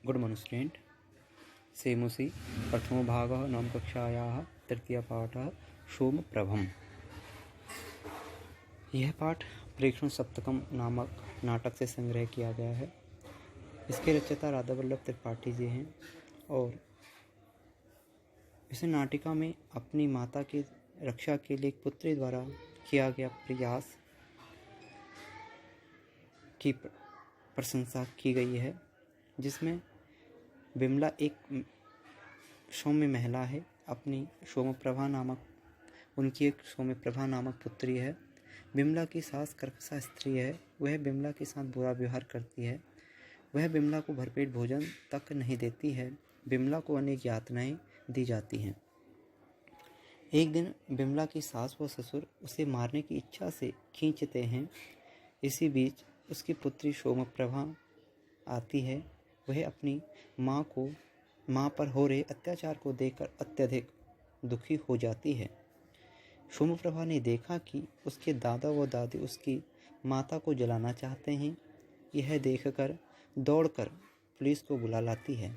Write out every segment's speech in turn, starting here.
Good morning student. सेमुसि प्रथमो भागः नवमकक्षायाः तृतीयपाठः सोमप्रभम्। यह पाठ प्रेक्षण सप्तकम नामक नाटक से संग्रह किया गया है। इसके रचयिता राधा वल्लभ त्रिपाठी जी हैं और इस नाटिका में अपनी माता की रक्षा के लिए एक पुत्री द्वारा किया गया प्रयास की प्रशंसा की गई है, जिसमें विमला एक सौम्य महिला है। अपनी उनकी एक सौम्यप्रभा नामक पुत्री है। विमला की सास कर्कशा स्त्री है। वह विमला के साथ बुरा व्यवहार करती है। वह विमला को भरपेट भोजन तक नहीं देती है। विमला को अनेक यातनाएं दी जाती हैं। एक दिन विमला की सास व ससुर उसे मारने की इच्छा से खींचते हैं। इसी बीच उसकी पुत्री सोमप्रभा आती है। वह अपनी माँ पर हो रहे अत्याचार को देखकर अत्यधिक दुखी हो जाती है। सोमप्रभा ने देखा कि उसके दादा व दादी उसकी माता को जलाना चाहते हैं। यह देखकर दौड़कर पुलिस को बुला लाती है।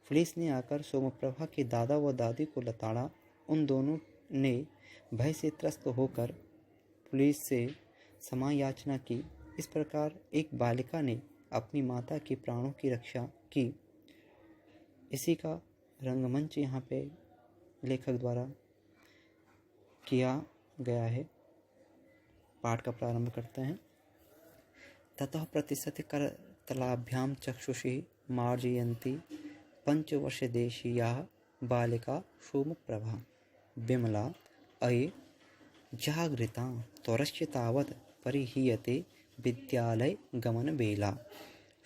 पुलिस ने आकर सोमप्रभा के दादा व दादी को लताड़ा। उन दोनों ने भय से त्रस्त होकर पुलिस से क्षमा याचना की। इस प्रकार एक बालिका ने अपनी माता के प्राणों की रक्षा की। इसी का रंगमंच यहाँ पे लेखक द्वारा किया गया है। पाठ का प्रारंभ करते हैं। ततः प्रतिशत करतलाभ्याम चक्षुषी मार्जयन्ती पंचवर्षदेशीया बालिका सोमप्रभा विमला अये जागृता त्वरस्य तावत् परिहीयते विद्यालय गमन बेला।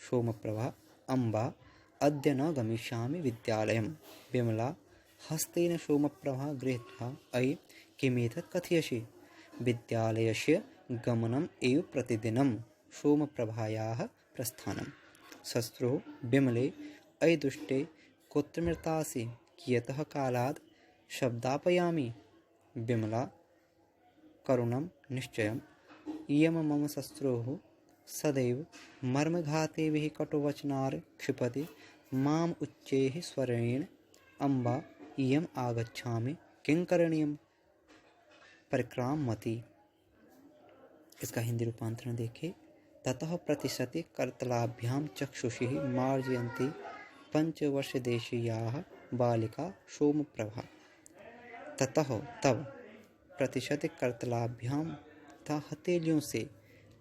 सोमप्रभा अम्बा अद्य न गमिष्यामि विद्यालयं। विमला हस्तेन सोमप्रभा गृहीत्वा अयि किमेतत् कथयसि? विद्यालयस्य गमनम् एव प्रतिदिनं। सोमप्रभायाः प्रस्थानम्। शस्त्रो विमले अयि दुष्टे कुत्र मृतासि? कियतः कालात् शब्दापयामि? विमला करुणं निश्चयम्। इयं मम शस्त्रोः सदैव मर्मघातेभिः कटुवचनार् क्षिपति माम् उच्चैः स्वरेण। अम्बा इयम् आगच्छामि किं करणीयम्? परिक्रामति। इसका हिंदी रूपांतरण देखें। ततः प्रतिशति करतलाभ्याम चक्षुषि मार्जयन्ती पंचवर्षदेशीयाः बालिका सोमप्रभा। ततः तब प्रतिशत करतलाभ्याम तथा हथेलियों से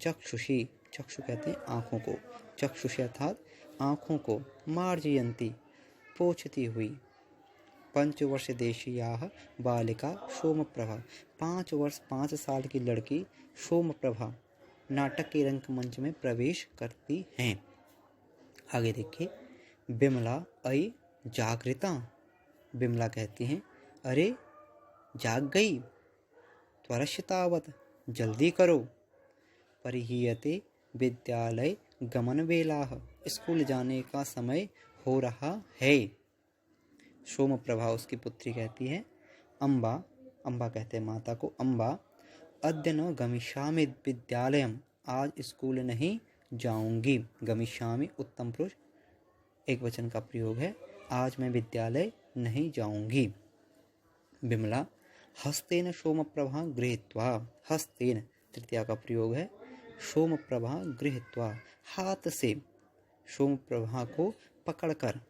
चक्षुषी, चक्षु कहते हैं आँखों को, चक्षुषी अर्थात आँखों को, मार्जयन्ती पोंछती हुई, पंचवर्षदेशीयाः बालिका सोमप्रभा 5 साल की लड़की सोमप्रभा नाटक के रंगमंच में प्रवेश करती हैं। आगे देखिए। विमला अयि जागृता। विमला कहती हैं, अरे जाग गई। त्वरस्य तावत्, जल्दी करो। परिहीयते विद्यालय गमन वेलाः, स्कूल जाने का समय हो रहा है। सोमप्रभा उसकी पुत्री कहती है, अम्बा, अम्बा कहते हैं माता को, अम्बा अद्य न गमिष्यामि विद्यालयम्, आज स्कूल नहीं जाऊंगी। गमिष्यामि उत्तम पुरुष एक वचन का प्रयोग है। आज मैं विद्यालय नहीं जाऊंगी। विमला हस्तेन सोमप्रभा गृहीत्वा, हस्तेन तृतीया का प्रयोग है। सोमप्रभा गृहीत्वा, हाथ से सोमप्रभा को पकड़कर।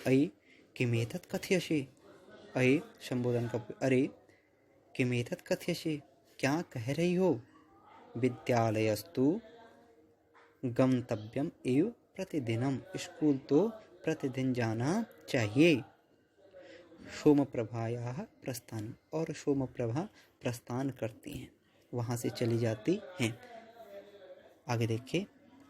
अयि किमेतत् कथयसि? अयि संबोधन का, अरे किमेतत् कथयसि, क्या कह रही हो? विद्यालयस्तु गंतव्यम एव प्रतिदिनम, स्कूल तो प्रतिदिन जाना चाहिए। सोमप्रभायाः प्रस्थान, और सोमप्रभा प्रस्थान करती हैं, वहाँ से चली जाती हैं। आगे देखिए।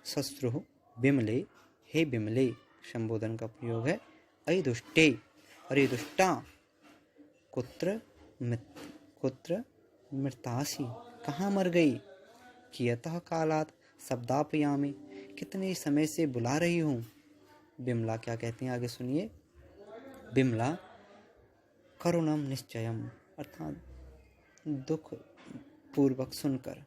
शस्त्रु विमले, हे विमले संबोधन का प्रयोग है। अयि दुष्टे, अरे दुष्टा। कुत्र मृतासि, कहाँ मर गई? कियतः कालात् शब्दापयामि, कितने समय से बुला रही हूँ। विमला क्या कहती हैं, आगे सुनिए। विमला करुणम निश्चयम, अर्थात दुख पूर्वक सुनकर।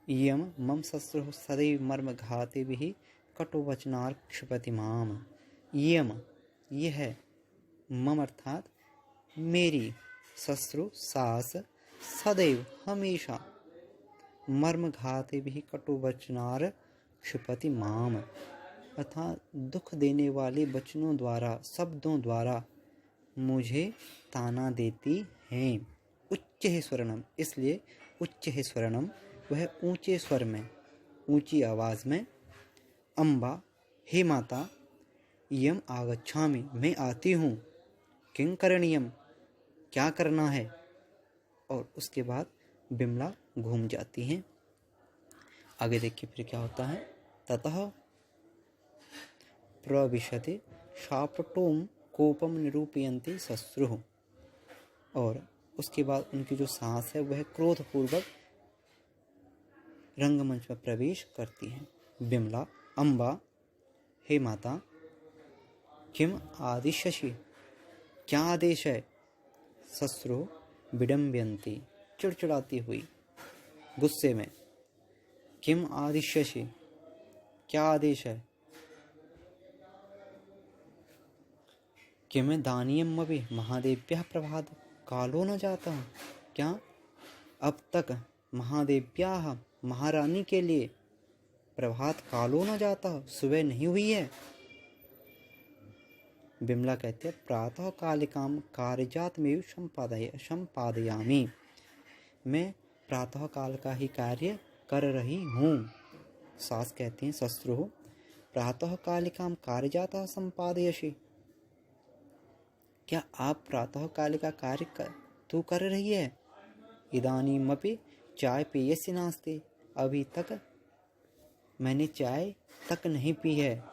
इयं मम शस्त्रुः सदैव मर्मघातेभिः कटुवचनार् क्षिपति माम। यम, यह है, मम अर्थात मेरी, शत्रु सास, सदैव हमेशा, मर्मघाते भी कटुवचनार क्षिपति माम, अर्थात दुख देने वाले वचनों द्वारा, शब्दों द्वारा मुझे ताना देती हैं। उच्च है स्वरनम, इसलिए उच्च है स्वरनम, वह ऊंचे स्वर में, ऊंची आवाज में। अम्बा, हे माता, यम आगच्छामि, मैं आती हूँ। किं करणीयम, क्या करना है। और उसके बाद बिमला घूम जाती हैं। आगे देखिए फिर क्या होता है। ततः प्रविशति शापटोम कोपम निरूपयन्ति शश्रुः, और उसके बाद उनकी जो सांस है वह क्रोधपूर्वक रंगमंच में प्रवेश करती है। बिमला, अम्बा, हे माता, किम आदिश्यसि, क्या आदेश है। शश्रु विडम्बयन्ति, चिड़चिड़ाती हुई, गुस्से में। किम आदिश्यसि, क्या आदेश है। किम दानीयम अभी महादेव्यः प्रभात कालो न जाता, क्या अब तक महादेव्याः, महारानी के लिए प्रभात कालो न जाता, सुबह नहीं हुई है। बिमला कहते हैं प्रातः कालिकाम कार्यजात में संपादयामी, मैं प्रातः काल का ही कार्य कर रही हूँ। सास कहती हैं शत्रु, प्रातः कालिकाम कार्यजातः संपादयसि, क्या आप प्रातः काल का कार्य तू कर रही है। इदानीमपि चाय पेयस्य नास्ति, अभी तक मैंने चाय तक नहीं पी है।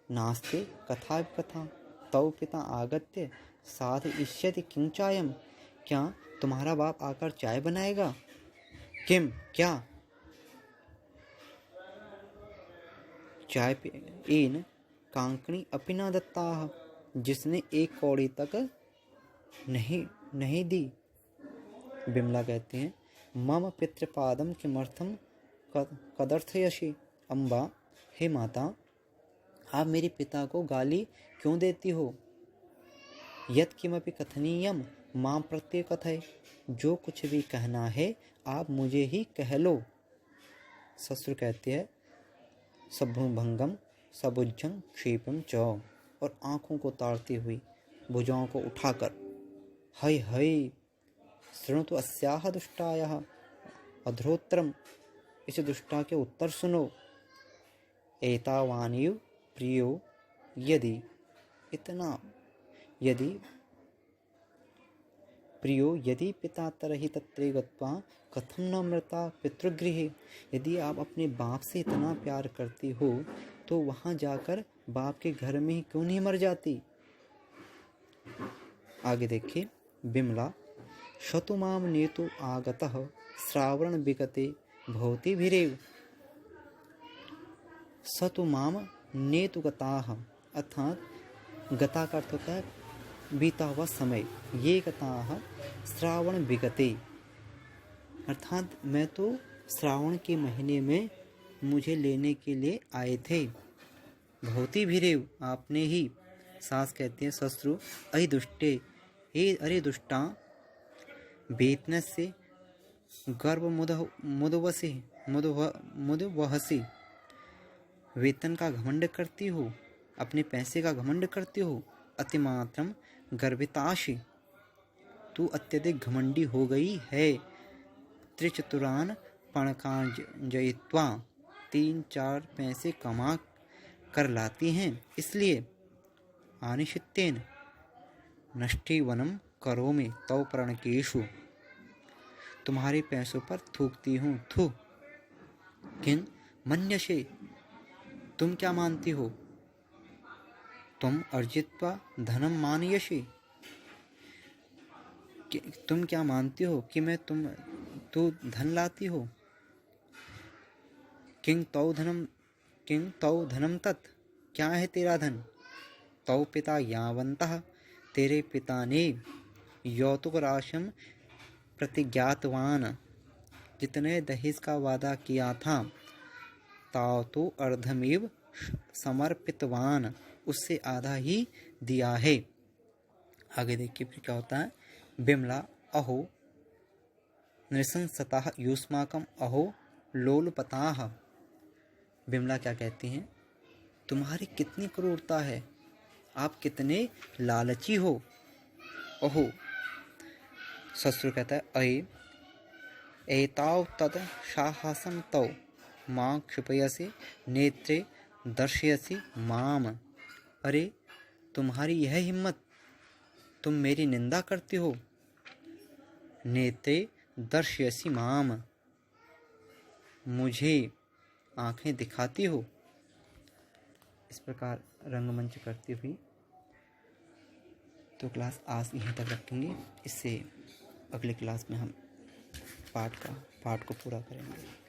नास्ते कथा कथा तव पिता आगत्य साधयिष्यति किं चायम, क्या तुम्हारा बाप आकर चाय बनाएगा। किम, क्या। चाय पेन कांकणी अपि न दत्ताः, जिसने एक कौड़ी तक नहीं दी। बिमला कहते हैं मम पितृपादम किमर्थम कदर्थयसि। अम्बा, हे माता, आप मेरे पिता को गाली क्यों देती हो। यत् किमपि कथनीयम मां प्रत्यय कथय, जो कुछ भी कहना है आप मुझे ही कह लो। ससुर कहते हैं सभ्रुभंगम सबुज्जं क्षेपम च, और आंखों को ताड़ती हुई, भुजाओं को उठाकर, हय हय शृणुतु अस्याः दुष्टायाः अधरोत्रम, इस दुष्टा के उत्तर सुनो। एतावानिव प्रियो यदि पिता तरहि तत्रे गत्वा कथम न मृता पितृगृहे, यदि आप अपने बाप से इतना प्यार करती हो तो वहां जाकर बाप के घर में ही क्यों नहीं मर जाती। आगे देखिए। बिमला, शतुमाम नेतु आगतः श्रावण विगते भवति भिरेव। शतुमाम नेतु गताः, अर्थात गता का अर्थ होता है बीता हुआ समय। ये गताः श्रावण विगते, अर्थात मैं तो श्रावण के महीने में मुझे लेने के लिए आए थे। भवती भिरेव, आपने ही। सास कहते हैं शत्रु, अहि दुष्टे, हे अरे दुष्टा, वेतन से गर्भ मुदवहसी, वेतन का घमंड करती हो, अपने पैसे का घमंड करती हो। अतिमात्रम गर्भिताशी, तू अत्यधिक घमंडी हो गई है। त्रिचतुरान पणकान जयित्वा, 3-4 पैसे कमा कर लाती हैं, इसलिए आनिशित्येन नष्टिवनम करोमि तव प्रणकेशु, तुम्हारे पैसों पर थूकती हूँ, थू। किं मन्यसे, तुम क्या मानती हो। तुम अर्जित्वा धनम मानयसि, तुम क्या मानती हो कि तू धन लाती हो। किं तौ धनम तत्, क्या है तेरा धन। तौ पिता यावन्तः, तेरे पिता ने यौतुक राशम प्रतिज्ञातवान, जितने दहेज का वादा किया था। तावतो अर्धमेव समर्पितवान, उससे आधा ही दिया है। आगे देखिए फिर क्या होता है। बिमला अहो नृशंसतः युष्माकम अहो लोलपताः। बिमला क्या कहती हैं, तुम्हारी कितनी क्रूरता है, आप कितने लालची हो। अहो ससुर कहता है अये एताव तत् साहसं तव मां क्षिपयसि नेत्रे दर्शयसि माम। अरे तुम्हारी यह हिम्मत, तुम मेरी निंदा करती हो। नेत्रे दर्शयसि माम, मुझे आंखें दिखाती हो। इस प्रकार रंगमंच करती हुई तो क्लास आज यहीं तक रखेंगे। इससे अगले क्लास में हम पाठ को पूरा करेंगे।